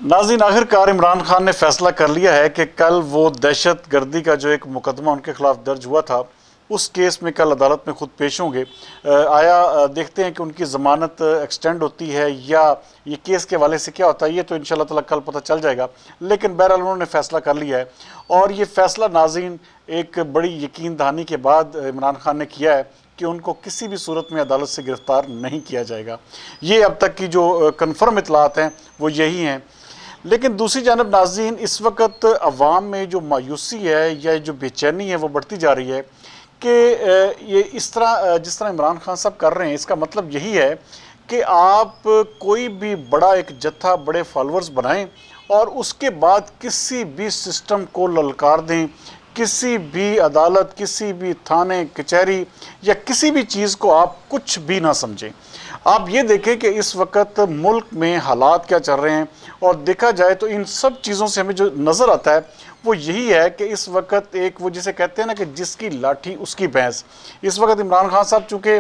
नाज़रीन, आखिरकार इमरान खान ने फैसला कर लिया है कि कल वो दहशत गर्दी का जो एक मुकदमा उनके खिलाफ दर्ज हुआ था, उस केस में कल अदालत में खुद पेश होंगे। आया देखते हैं कि उनकी ज़मानत एक्सटेंड होती है या ये केस के हवाले से क्या होता है, ये तो इंशाल्लाह ताला कल पता चल जाएगा। लेकिन बहरहाल उन्होंने फ़ैसला कर लिया है और ये फ़ैसला नाज़रीन एक बड़ी यकीन दहानी के बाद इमरान खान ने किया है कि उनको किसी भी सूरत में अदालत से गिरफ़्तार नहीं किया जाएगा। ये अब तक की जो कन्फर्म इतलात हैं वो यही हैं। लेकिन दूसरी जानब नाज़रीन, इस वक्त अवाम में जो मायूसी है या जो बेचैनी है वो बढ़ती जा रही है कि ये इस तरह जिस तरह इमरान खान साहब कर रहे हैं, इसका मतलब यही है कि आप कोई भी बड़ा एक जत्था बड़े फॉलोअर्स बनाएं और उसके बाद किसी भी सिस्टम को ललकार दें, किसी भी अदालत, किसी भी थाने कचहरी या किसी भी चीज़ को आप कुछ भी ना समझें। आप ये देखें कि इस वक्त मुल्क में हालात क्या चल रहे हैं और देखा जाए तो इन सब चीज़ों से हमें जो नज़र आता है वो यही है कि इस वक्त एक वो जिसे कहते हैं ना कि जिसकी लाठी उसकी भैंस। इस वक्त इमरान खान साहब चूँकि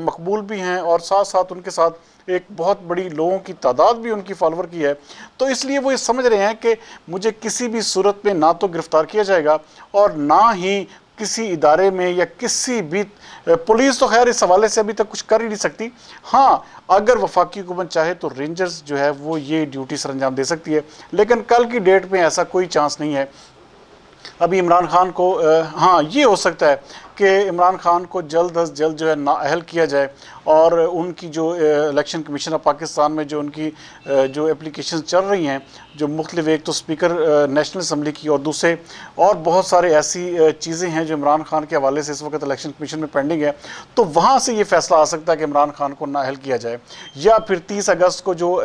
मकबूल भी हैं और साथ साथ उनके साथ एक बहुत बड़ी लोगों की तादाद भी उनकी फॉलोअर की है, तो इसलिए वो ये समझ रहे हैं कि मुझे किसी भी सूरत में ना तो गिरफ़्तार किया जाएगा और ना ही किसी इदारे में या किसी भी पुलिस तो खैर इस हवाले से अभी तक कुछ कर ही नहीं सकती। हाँ, अगर वफाकी हुकूमत चाहे तो रेंजर्स जो है वो ये ड्यूटी सर अंजाम दे सकती है, लेकिन कल की डेट में ऐसा कोई चांस नहीं है। अभी इमरान खान को हाँ, ये हो सकता है कि इमरान खान को जल्द अज जल्द जो है नाअहल किया जाए और उनकी जो इलेक्शन कमीशन ऑफ पाकिस्तान में जो उनकी जो एप्लीकेशन चल रही हैं, जो मुख्तलिफ, एक तो स्पीकर नेशनल असम्बली की और दूसरे और बहुत सारे ऐसी चीज़ें हैं जो इमरान खान के हवाले से इस वक्त इलेक्शन कमीशन में पेंडिंग है, तो वहाँ से ये फैसला आ सकता है कि इमरान खान को नाअहल किया जाए। या फिर 30 अगस्त को जो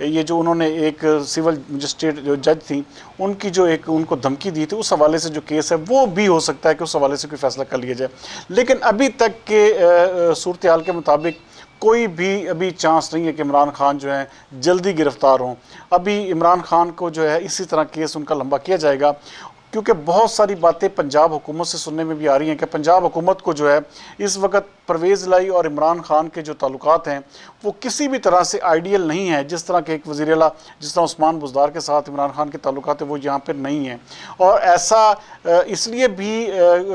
ये जो उन्होंने एक सिविल मजिस्ट्रेट जो जज थी उनकी जो एक उनको धमकी दी थी, उस हवाले से जो केस है वो भी हो सकता है कि उस हवाले से कोई फैसला कर लिया जाए। लेकिन अभी तक के सूरत हाल के मुताबिक कोई भी अभी चांस नहीं है कि इमरान खान जो है जल्दी गिरफ़्तार हों। अभी इमरान खान को जो है इसी तरह केस उनका लंबा किया जाएगा, क्योंकि बहुत सारी बातें पंजाब हुकूमत से सुनने में भी आ रही हैं कि पंजाब हुकूमत को जो है इस वक्त परवेज़ इलाही और इमरान खान के जो ताल्लुकात हैं वो किसी भी तरह से आइडियल नहीं है। जिस तरह के एक वज़ीर आला जिस तरह उस्मान बुज़दार के साथ इमरान खान के ताल्लुकात है वो यहाँ पर नहीं हैं, और ऐसा इसलिए भी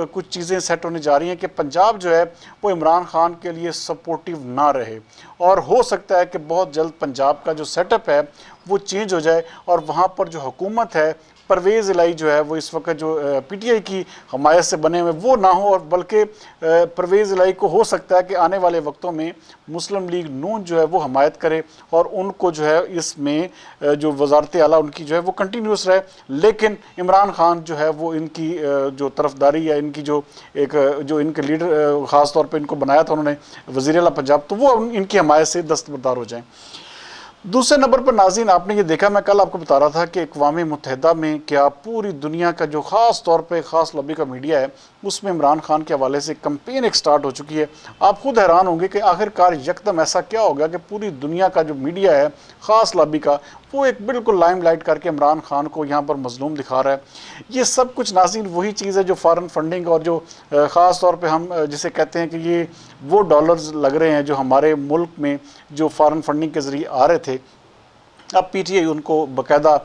कुछ चीज़ें सेट होने जा रही हैं कि पंजाब जो है वो इमरान खान के लिए सपोर्टिव ना रहे, और हो सकता है कि बहुत जल्द पंजाब का जो सेटअप है वो चेंज हो जाए और वहाँ पर जो हुकूमत है परवेज़ इलाही जो है वो इस वक्त जो पीटीआई की हमायत से बने हुए वो ना हो, और बल्कि परवेज़ इलाही को हो सकता है कि आने वाले वक्तों में मुस्लिम लीग नून जो है वो हमायत करे और उनको जो है इसमें जो वजारत आला उनकी जो है वो कंटिन्यूस रहे। लेकिन इमरान खान जो है वो इनकी जो तरफदारी या इनकी जो एक जो इनके लीडर ख़ास तौर पर इनको बनाया था उन्होंने वज़ीर आला पंजाब, तो वो इनकी हमायत से दस्तबरदार हो जाएँ। दूसरे नंबर पर नाज़रीन, आपने ये देखा, मैं कल आपको बता रहा था कि अक़वाम मुत्तहिदा में क्या पूरी दुनिया का जो ख़ास तौर पे ख़ास लॉबी का मीडिया है उसमें इमरान खान के हवाले से कैंपेन एक स्टार्ट हो चुकी है। आप खुद हैरान होंगे कि आखिरकार यकदम ऐसा क्या हो गया कि पूरी दुनिया का जो मीडिया है ख़ास लॉबी का वो एक बिल्कुल लाइमलाइट करके इमरान खान को यहाँ पर मज़लूम दिखा रहा है। ये सब कुछ नाज़रीन वही चीज़ है जो फ़ॉरेन फंडिंग और जो ख़ास तौर पे हम जिसे कहते हैं कि ये वो डॉलर्स लग रहे हैं जो हमारे मुल्क में जो फ़ॉरेन फंडिंग के ज़रिए आ रहे थे, अब पीटीआई उनको बाकायदा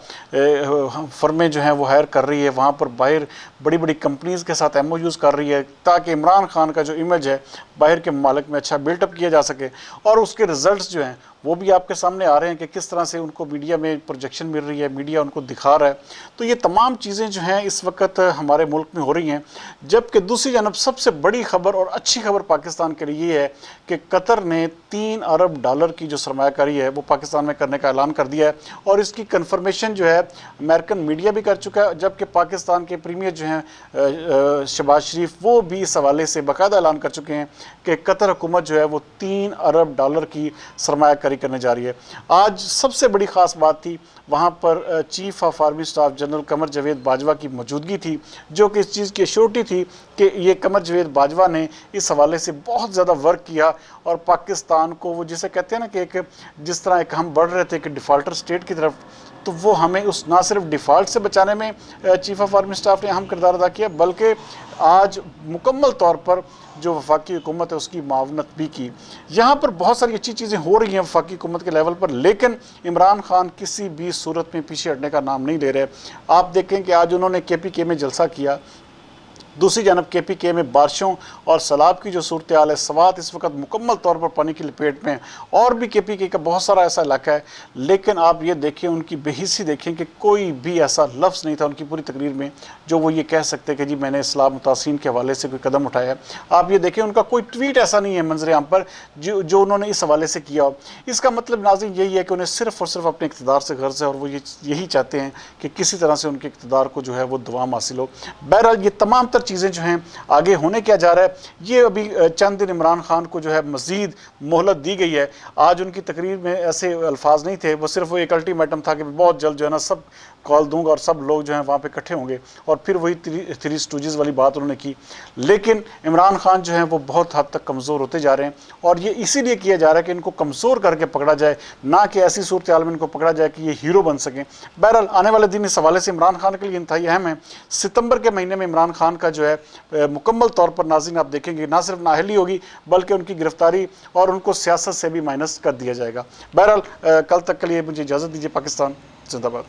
फर्में जो हैं वो हायर कर रही है, वहाँ पर बाहर बड़ी बड़ी कंपनीज़ के साथ एमओयूज़ कर रही है ताकि इमरान खान का जो इमेज है बाहर के ममालिक में अच्छा बिल्टअप किया जा सके, और उसके रिज़ल्ट्स जो हैं वो भी आपके सामने आ रहे हैं कि किस तरह से उनको मीडिया में प्रोजेक्शन मिल रही है, मीडिया उनको दिखा रहा है। तो ये तमाम चीज़ें जो हैं इस वक्त हमारे मुल्क में हो रही हैं। जबकि दूसरी जानब सबसे बड़ी खबर और अच्छी खबर पाकिस्तान के लिए ये है कि कतर ने 3 अरब डॉलर की जो सरमायाकारी है वो पाकिस्तान में करने का ऐलान कर दिया है, और इसकी कन्फर्मेशन जो है अमेरिकन मीडिया भी कर चुका है, जबकि पाकिस्तान के प्रीमियर जो हैं शहबाज शरीफ वो भी इस हवाले से बाकायदा ऐलान कर चुके हैं कि कतर हुकूमत जो है वो 3 अरब डॉलर की सरमायाकारी करने जा रही है। आज सबसे बड़ी ख़ास बात थी, वहाँ पर chief of army staff general Qamar Javed Bajwa की मौजूदगी थी, जो कि इस चीज़ की एश्योरिटी थी कि ये कमर जावेद बाजवा ने इस हवाले से बहुत ज़्यादा वर्क किया और पाकिस्तान को वो जिसे कहते हैं ना कि एक जिस तरह एक हम बढ़ रहे थे कि डिफ़ॉल्ट डिफ़ॉल्टर स्टेट की तरफ, तो वो हमें उस ना सिर्फ डिफ़ॉल्ट से बचाने में चीफ ऑफ आर्मी स्टाफ ने अहम किरदार अदा किया, बल्कि आज मुकम्मल तौर पर जो वफाकी हुकूमत है उसकी मावनत भी की। यहाँ पर बहुत सारी अच्छी चीज़ें हो रही हैं वफाकी हुकूमत के लेवल पर, लेकिन इमरान खान किसी भी सूरत में पीछे हटने का नाम नहीं ले रहे। आप देखें कि आज उन्होंने KPK में जलसा किया, दूसरी जानब KPK में बारिशों और सैलाब की जो सूरत हाल है, सवात इस वक्त मुकम्मल तौर पर पानी की लपेट में, और भी KPK का बहुत सारा ऐसा इलाका है, लेकिन आप ये देखें उनकी बेहिसी देखें कि कोई भी ऐसा लफ्ज़ नहीं था उनकी पूरी तकरीर में जो वो ये कह सकते कि जी मैंने इस्लाम मुतासिन के हवाले से कोई कदम उठाया है। आप ये देखें उनका कोई ट्वीट ऐसा नहीं है मंजर आम पर जो उन्होंने इस हवाले से किया हो। इसका मतलब नाज़रीन यही है कि उन्हें सिर्फ़ और सिर्फ अपने इक़्तिदार से गर्ज़ है, और वो यही चाहते हैं कि किसी तरह से उनके इक़्तिदार को जो है वो दवाम हासिल हो। बहरहाल ये तमाम तर चीज़ें जो हैं आगे होने क्या जा रहा है, ये अभी चंद दिन इमरान खान को जो है मज़ीद मोहलत दी गई है। आज उनकी तकरीर में ऐसे अल्फाज नहीं थे, वो सिर्फ वो एक अल्टीमेटम था कि बहुत जल्द जो है ना सब कॉल दूंगा और सब लोग जो हैं वहाँ पे इकट्ठे होंगे, और फिर वही थ्री स्टूजेस वाली बात उन्होंने की। लेकिन इमरान खान जो हैं वो बहुत हद तक कमज़ोर होते जा रहे हैं, और ये इसीलिए किया जा रहा है कि इनको कमज़ोर करके पकड़ा जाए, ना कि ऐसी सूरत हाल में इनको पकड़ा जाए कि ये हीरो बन सकें। बहरहाल आने वाले दिन इस हवाले से इमरान खान के लिए इंतहाई अहम है। सितंबर के महीने में इमरान खान का जो है मुकम्मल तौर पर नाज़रीन आप देखेंगे ना सिर्फ नाअहली होगी बल्कि उनकी गिरफ्तारी और उनको सियासत से भी माइनस कर दिया जाएगा। बहरहाल कल तक के लिए मुझे इजाज़त दीजिए। पाकिस्तान जिंदाबाद।